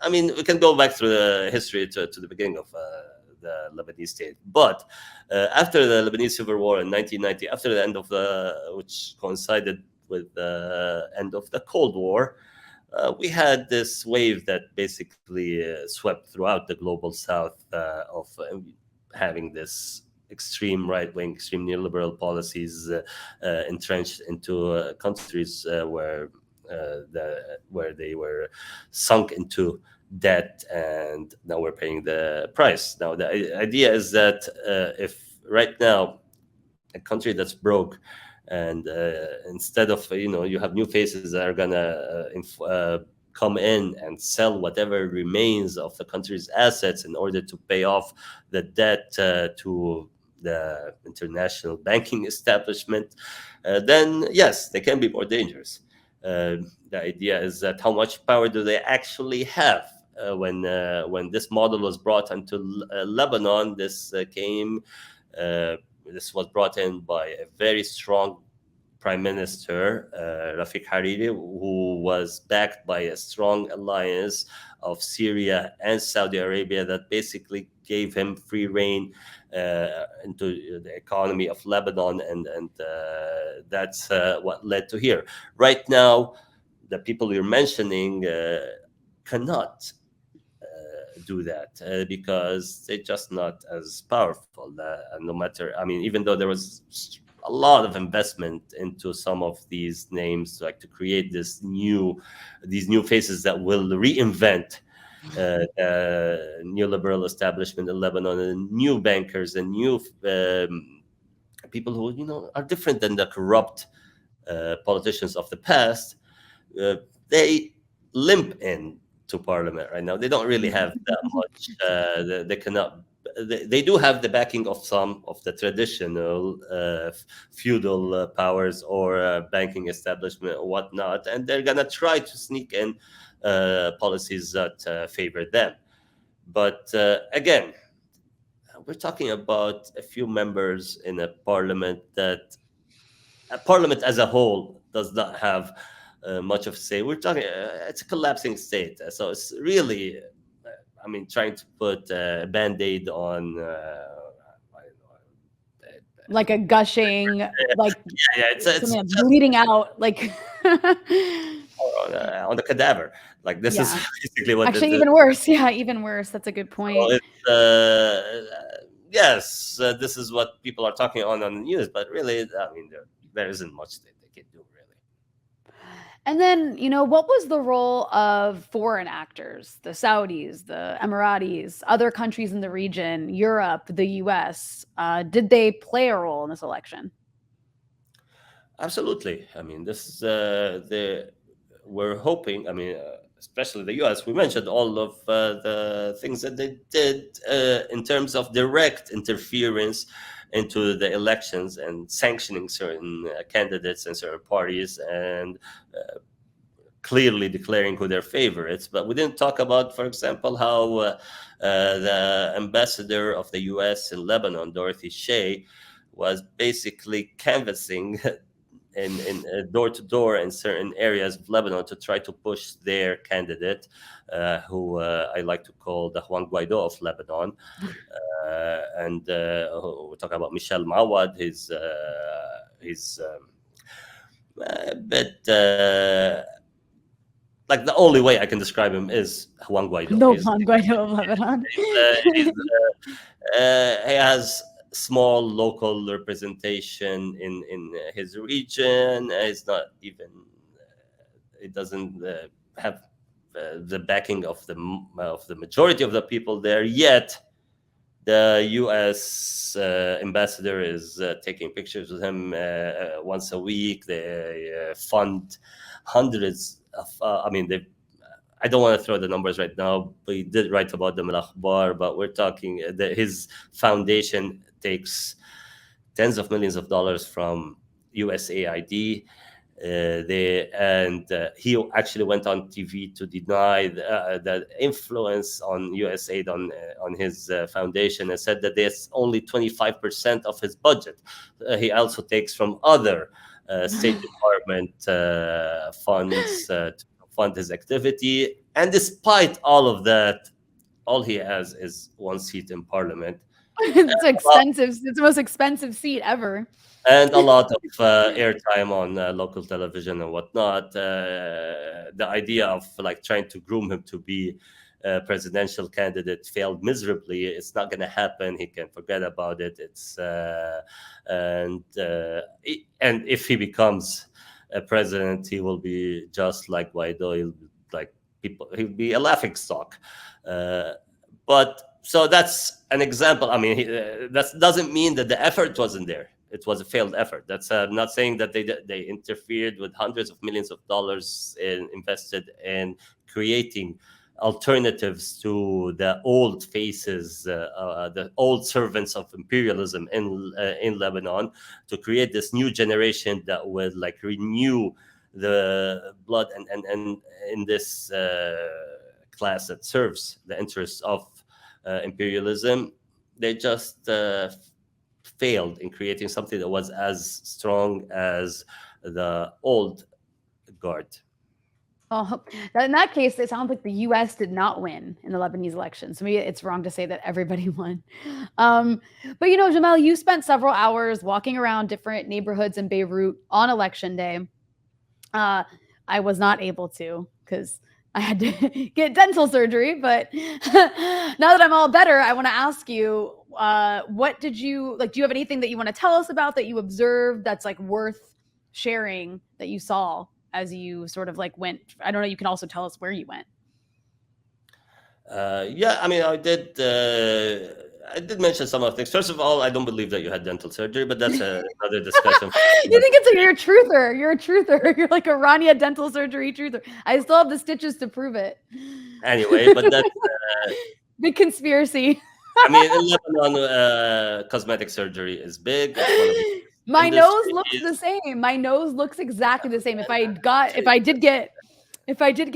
I mean, we can go back through the history to the beginning of the Lebanese state, but after the Lebanese Civil War in 1990, after the end of which coincided with the end of the Cold War, we had this wave that basically swept throughout the global south of having this extreme right-wing, extreme neoliberal policies entrenched into countries where they were sunk into debt, and now we're paying the price. Now the idea is that if right now a country that's broke, and instead of you have new faces that are gonna come in and sell whatever remains of the country's assets in order to pay off the debt to the international banking establishment, then yes, they can be more dangerous. The idea is that how much power do they actually have? When this model was brought into Lebanon, this was brought in by a very strong Prime Minister, Rafik Hariri, who was backed by a strong alliance of Syria and Saudi Arabia that basically gave him free rein into the economy of Lebanon, and that's what led to here. Right now, the people you're mentioning cannot do that because they're just not as powerful. No matter, I mean, even though there was a lot of investment into some of these names, like to create these new faces that will reinvent neoliberal establishment in Lebanon, and new bankers and new people who are different than the corrupt politicians of the past. They limp in to parliament right now. They don't really have that much. They cannot. They do have the backing of some of the traditional feudal powers or banking establishment or whatnot, and they're gonna try to sneak in policies that favor them. But again, we're talking about a few members in a parliament a parliament as a whole does not have much of a say. We're talking, it's a collapsing state. So it's really, I mean, trying to put a band-aid on. Like a gushing, like it's something that's bleeding out, like on the cadaver. Like this is basically what. Actually, even worse. Yeah, even worse. That's a good point. So it's, yes, this is what people are talking on the news, but really, I mean, there isn't much that they can do, really. And then, what was the role of foreign actors, the Saudis, the Emiratis, other countries in the region, Europe, the US? Did they play a role in this election? Absolutely. I mean, this we're hoping, I mean, especially the US, we mentioned all of the things that they did in terms of direct interference into the elections and sanctioning certain candidates and certain parties, and clearly declaring who their favorites. But we didn't talk about, for example, how the ambassador of the US in Lebanon, Dorothy Shea, was basically canvassing in door to door in certain areas of Lebanon to try to push their candidate, who I like to call the Juan Guaido of Lebanon. And we're talking about Michel Mawad. He's a bit like, the only way I can describe him is Juan Guaido. No, Juan Guaido of Lebanon. He has small local representation in his region. It's not even. It doesn't have the backing of the majority of the people there yet. The U.S. Ambassador is taking pictures with him once a week. They fund hundreds I mean, I don't want to throw the numbers right now, but he did write about them in Akhbar. But we're talking that his foundation takes tens of millions of dollars from USAID. He actually went on TV to deny the influence on USAID on his foundation, and said that there's only 25% of his budget. He also takes from other State Department funds to fund his activity. And despite all of that, all he has is one seat in Parliament. It's expensive. It's the most expensive seat ever. And a lot of airtime on local television and whatnot. The idea of like trying to groom him to be a presidential candidate failed miserably. It's not going to happen. He can forget about it. And if he becomes a president, he will be just like Guaido. He'll be a laughing stock. But so that's an example. I mean, that doesn't mean that the effort wasn't there. It was a failed effort. That's not saying that they interfered with hundreds of millions of dollars invested in creating alternatives to the old faces, the old servants of imperialism in Lebanon, to create this new generation that would like renew the blood and in this class that serves the interests of imperialism. They just failed in creating something that was as strong as the old guard. Oh, in that case, it sounds like the U.S. did not win in the Lebanese election. So maybe it's wrong to say that everybody won. But Jamal, you spent several hours walking around different neighborhoods in Beirut on election day. I was not able to because I had to get dental surgery. But now that I'm all better, I want to ask you, what did you like? Do you have anything that you want to tell us about that you observed that's like worth sharing that you saw as you sort of like went? I don't know. You can also tell us where you went. Yeah, I mean, I did mention some of the things. First of all, I don't believe that you had dental surgery, but that's another discussion. You think you're a truther. You're a truther. You're like a Rania dental surgery truther. I still have the stitches to prove it. Anyway, but that's big conspiracy. I mean, in Lebanon, cosmetic surgery is big. It's one of the My nose looks the same. My nose looks exactly the same. If I did get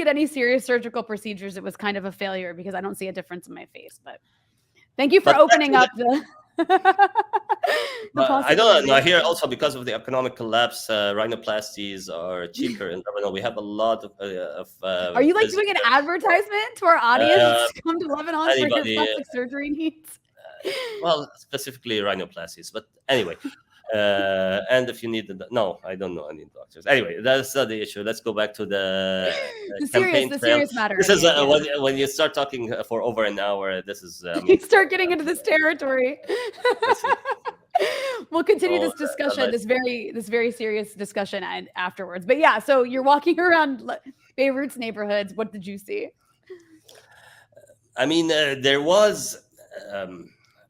any serious surgical procedures, it was kind of a failure because I don't see a difference in my face. But thank you for opening up the. I don't know. I hear also because of the economic collapse, rhinoplasties are cheaper in Lebanon. We have a lot of. Are you like doing an advertisement to our audience to come to Lebanon for your plastic surgery needs? Well, specifically rhinoplasties, but anyway. And if you need no, I don't know any doctors. Anyway, that's not the issue. Let's go back to the campaign. The serious matter. This is when you start talking for over an hour. This is you start getting into this territory. We'll continue this discussion, this very serious discussion, afterwards. But yeah, so you're walking around Beirut's neighborhoods. What did you see? I mean, there was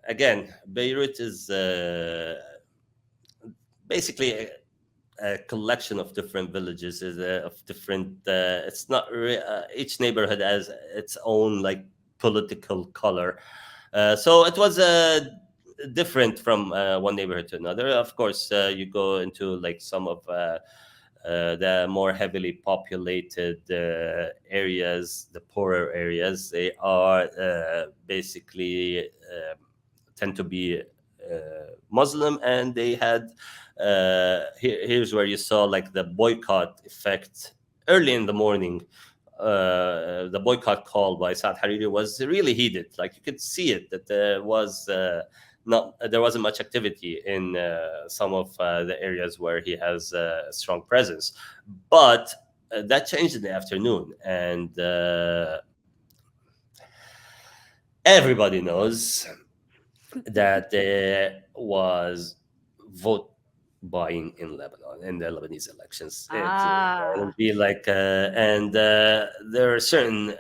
again, Beirut is. Basically a collection of different villages of different it's not each neighborhood has its own like political color, so it was different from one neighborhood to another. Of course, you go into like some of the more heavily populated areas, the poorer areas. They are basically tend to be Muslim, and they had here's where you saw like the boycott effect early in the morning. The boycott call by Saad Hariri was really heated. Like you could see it that there wasn't much activity in some of the areas where he has a strong presence, but that changed in the afternoon, and everybody knows that there was vote buying in Lebanon in the Lebanese elections. It'll be like, and there are certain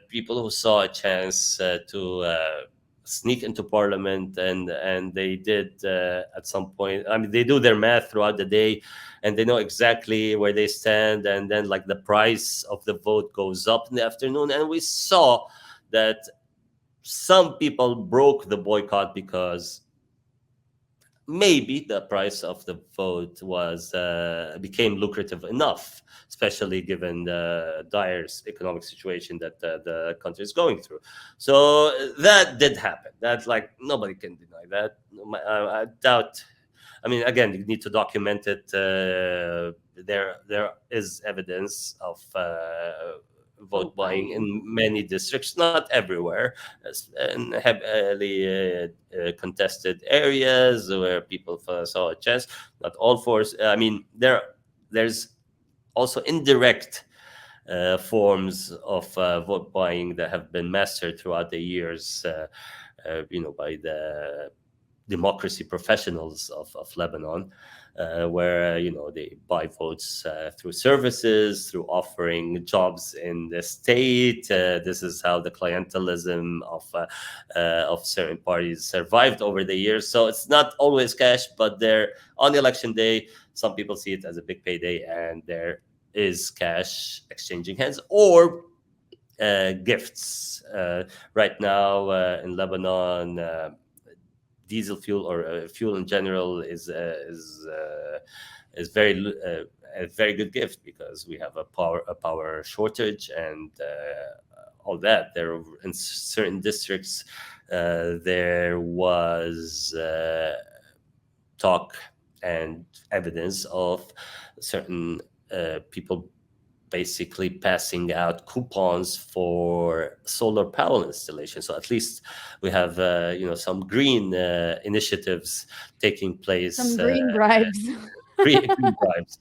people who saw a chance to sneak into parliament, and they did at some point. I mean, they do their math throughout the day, and they know exactly where they stand, and then like the price of the vote goes up in the afternoon. And we saw that some people broke the boycott because maybe the price of the vote was became lucrative enough, especially given the dire economic situation that the country is going through. So that did happen. That's like nobody can deny that. I doubt. I mean, again, you need to document it. There is evidence of vote buying in many districts, not everywhere, in heavily contested areas where people saw a chance. Not all force. I mean, there's also indirect forms of vote buying that have been mastered throughout the years, by the democracy professionals of Lebanon, where they buy votes through services, through offering jobs in the state. This is how the clientelism of certain parties survived over the years. So it's not always cash, but there on election day, some people see it as a big payday, and there is cash exchanging hands or gifts. Right now in Lebanon, diesel fuel or fuel in general is a very good gift, because we have a power shortage and all that. There in certain districts there was talk and evidence of certain people basically passing out coupons for solar power installation. So at least we have some green initiatives taking place. Some green bribes. Green bribes.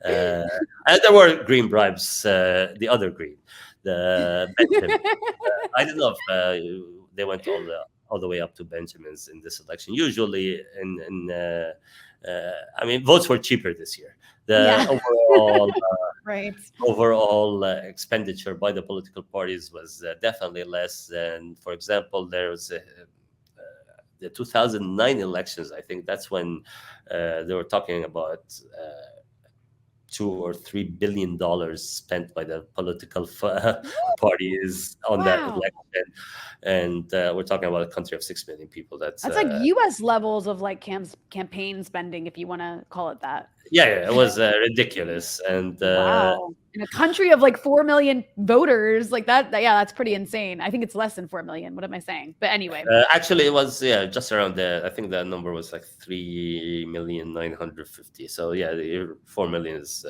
And there were green bribes. The other green, the Benjamin. I don't know if they went all the way up to Benjamins in this election. Usually, I mean, votes were cheaper this year. The overall right. Overall expenditure by the political parties was definitely less than, for example, there was the 2009 elections. I think that's when they were talking about $2 or $3 billion spent by the political parties on that election, and we're talking about a country of 6 million people. That's like U.S. levels of like campaign spending, if you want to call it that. Yeah, it was ridiculous. And wow, in a country of like 4 million voters, like that, that's pretty insane. I think it's less than 4 million. What am I saying? But anyway, actually, it was just around there. I think the number was like 3,950,000. So yeah, 4 million is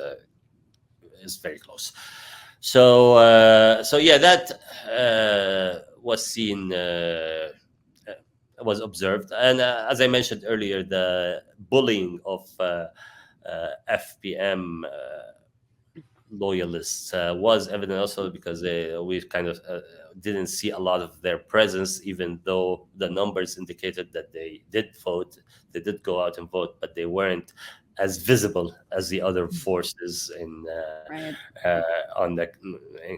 very close. So yeah, that was seen. Was observed, and as I mentioned earlier, the bullying of FPM loyalists was evident also, because we kind of didn't see a lot of their presence, even though the numbers indicated that they did vote, they did go out and vote, but they weren't as visible as the other forces in on the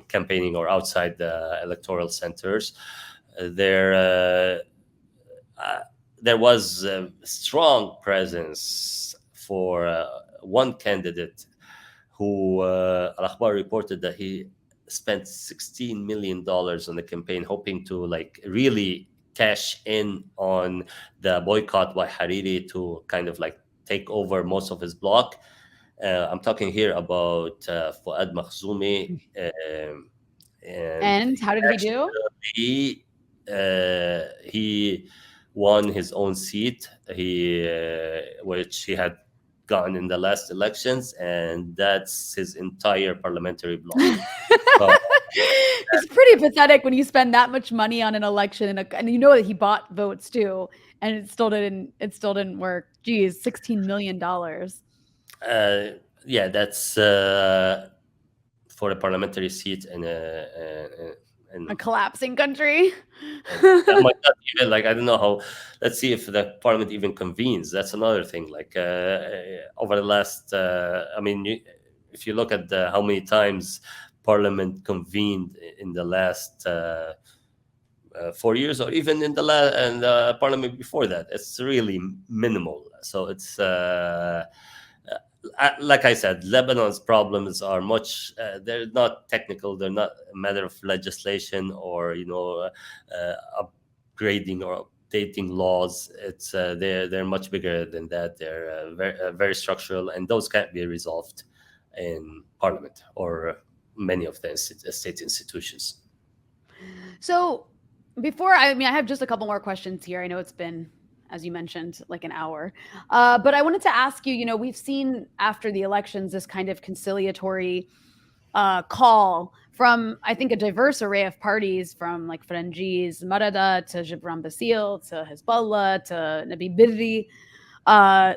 campaigning or outside the electoral centers. There was a strong presence for one candidate who Akhbar reported that he spent $16 million on the campaign, hoping to like really cash in on the boycott by Hariri to kind of like take over most of his bloc. I'm talking here about Fuad Makhzoumi. And how did he do? He won his own seat, which he had gotten in the last elections, and that's his entire parliamentary bloc. It's pretty pathetic when you spend that much money on an election, and you know that he bought votes too, and it still didn't work. Geez, $16 million. Yeah, that's for a parliamentary seat in a collapsing country. That might not even, like, I don't know how. Let's see if the parliament even convenes. That's another thing. Like over the last, I mean, if you look at how many times parliament convened in the last 4 years, or even in the parliament before that. It's really minimal. So it's like I said, Lebanon's problems are much. They're not technical. They're not a matter of legislation or upgrading or updating laws. It's they're much bigger than that. They're very structural, and those can't be resolved in parliament or many of the state institutions. So before, I have just a couple more questions here. I know it's been, as you mentioned, like an hour. But I wanted to ask you, we've seen after the elections this kind of conciliatory call from, I think, a diverse array of parties, from like Faranji's Marada to Gibran Basil to Hezbollah to Nabi Birri,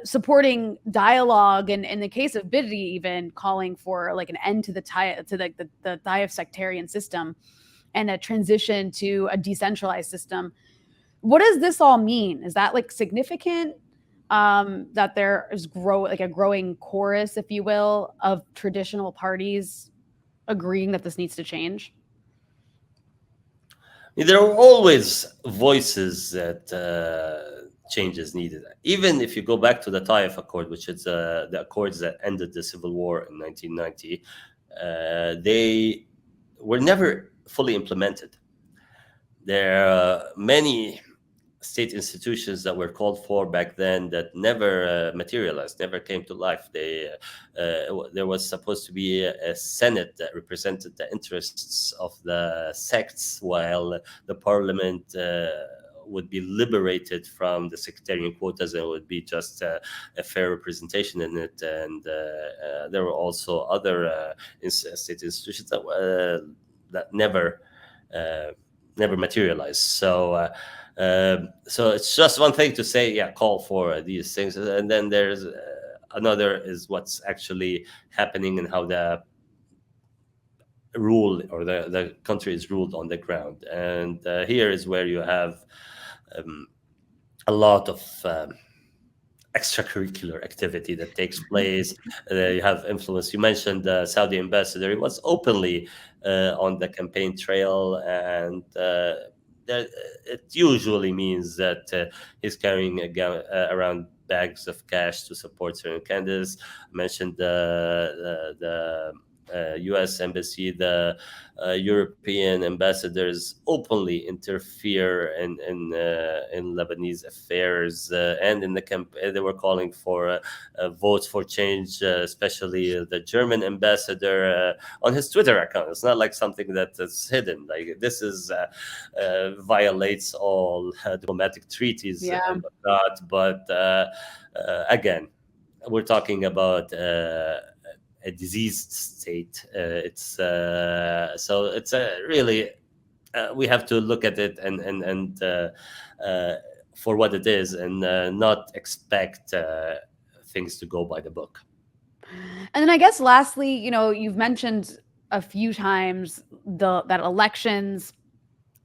supporting dialogue, and in the case of Birri, even calling for like an end to the Taif sectarian system and a transition to a decentralized system. What does this all mean? Is that like significant? That there is a growing chorus, if you will, of traditional parties agreeing that this needs to change? There are always voices that change is needed. Even if you go back to the Taif Accord, which is the accords that ended the civil war in 1990, they were never fully implemented. There are many state institutions that were called for back then that never materialized, never came to life. There was supposed to be a Senate that represented the interests of the sects, while the parliament would be liberated from the sectarian quotas, and it would be just a fair representation in it. And there were also other state institutions that never materialized. So it's just one thing to say, call for these things, and then there's another is what's actually happening and how the rule or the country is ruled on the ground. And here is where you have a lot of extracurricular activity that takes place. You have influence. You mentioned the Saudi ambassador. He was openly on the campaign trail, and it usually means that he's carrying around bags of cash to support certain candidates. I mentioned the U.S. embassy, the European ambassadors openly interfere in Lebanese affairs, and in the campaign they were calling for votes for change, especially the German ambassador on his Twitter account. It's not like something that is hidden. Like this is violates all diplomatic treaties and whatnot. But again, we're talking about a diseased state. So it's really we have to look at it and for what it is, and not expect things to go by the book. And then I guess lastly, you've mentioned a few times that elections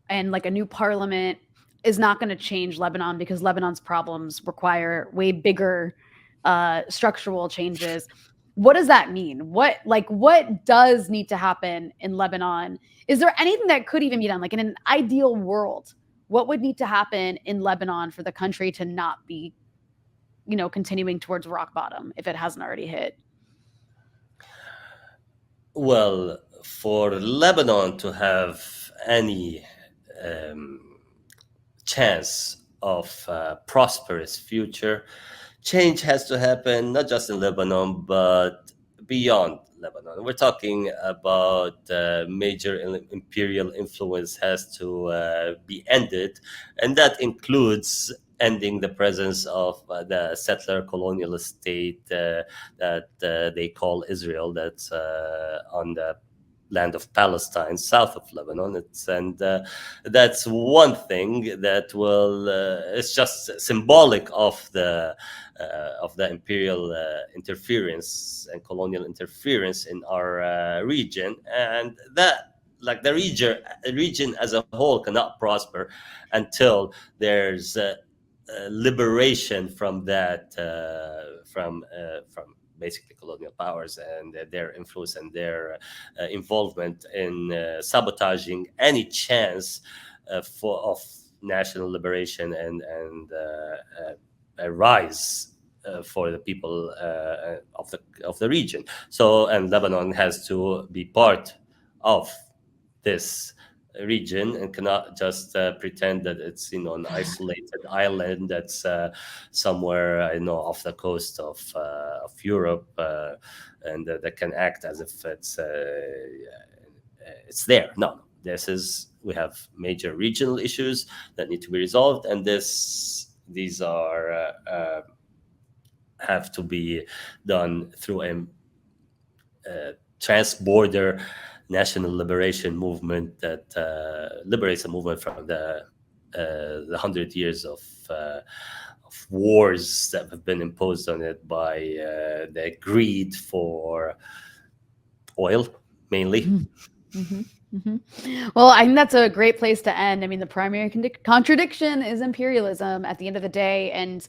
and like a new parliament is not going to change Lebanon, because Lebanon's problems require way bigger structural changes. What does that mean? What does need to happen in Lebanon? Is there anything that could even be done? Like in an ideal world, what would need to happen in Lebanon for the country to not be, continuing towards rock bottom if it hasn't already hit? Well, for Lebanon to have any chance of prosperous future, change has to happen, not just in Lebanon, but beyond Lebanon. We're talking about major imperial influence has to be ended, and that includes ending the presence of the settler colonial state that they call Israel, that's on the land of Palestine, south of Lebanon. That's one thing that will. It's just symbolic of the imperial interference and colonial interference in our region, and that, like, the region as a whole cannot prosper until there's liberation from that from basically colonial powers and their influence and their involvement in sabotaging any chance of national liberation and a rise for the people of the region. So, and Lebanon has to be part of this region and cannot just pretend that it's an isolated island that's somewhere off the coast of Europe, and that can act as if it's there. No, we have major regional issues that need to be resolved, and these are have to be done through a trans-border national liberation movement that liberates a movement from the 100 years of wars that have been imposed on it by the greed for oil, mainly. Mm-hmm. Mm-hmm. Well, I think that's a great place to end. I mean, the primary contradiction is imperialism at the end of the day. And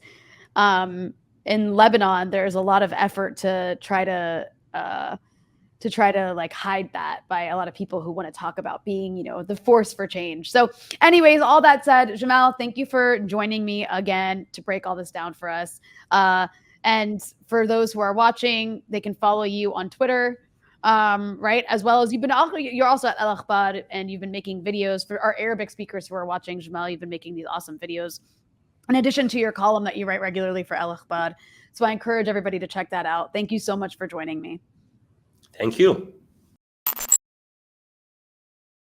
in Lebanon, there's a lot of effort to try to like hide that by a lot of people who want to talk about being, the force for change. So anyways, all that said, Jamal, thank you for joining me again to break all this down for us. And for those who are watching, they can follow you on Twitter. Right, as well as you're also at Akhbar, and you've been making videos for our Arabic speakers who are watching. Jamal, you've been making these awesome videos in addition to your column that you write regularly for Akhbar. So I encourage everybody to check that out. Thank you so much for joining me. Thank you.